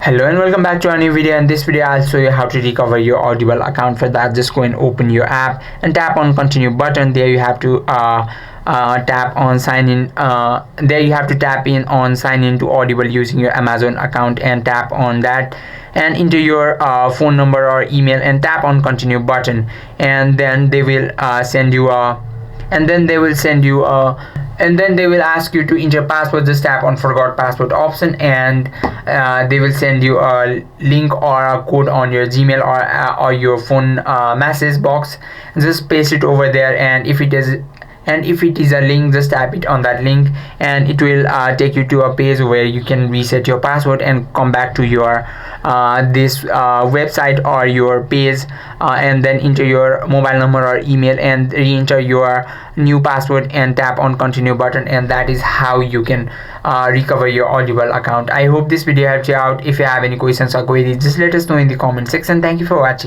Hello and welcome back to a new video. In this video I'll show you how to recover your Audible account. For that, just go and open your app and tap on continue button. There you have to tap on sign in. There you have to tap in on sign in to Audible using your Amazon account and tap on that and enter your phone number or email and tap on continue button, and then they will send you a and then they will ask you to enter password. Just tap on forgot password option, and they will send you a link or a code on your Gmail or your phone message box. Just paste it over there, and if it is a link, just tap it on that link and it will take you to a page where you can reset your password and come back to your this website or your page, and then enter your mobile number or email and re-enter your new password and tap on continue button, and that is how you can recover your Audible account. I hope this video helped you out. If you have any questions or queries, just let us know in the comment section. Thank you for watching.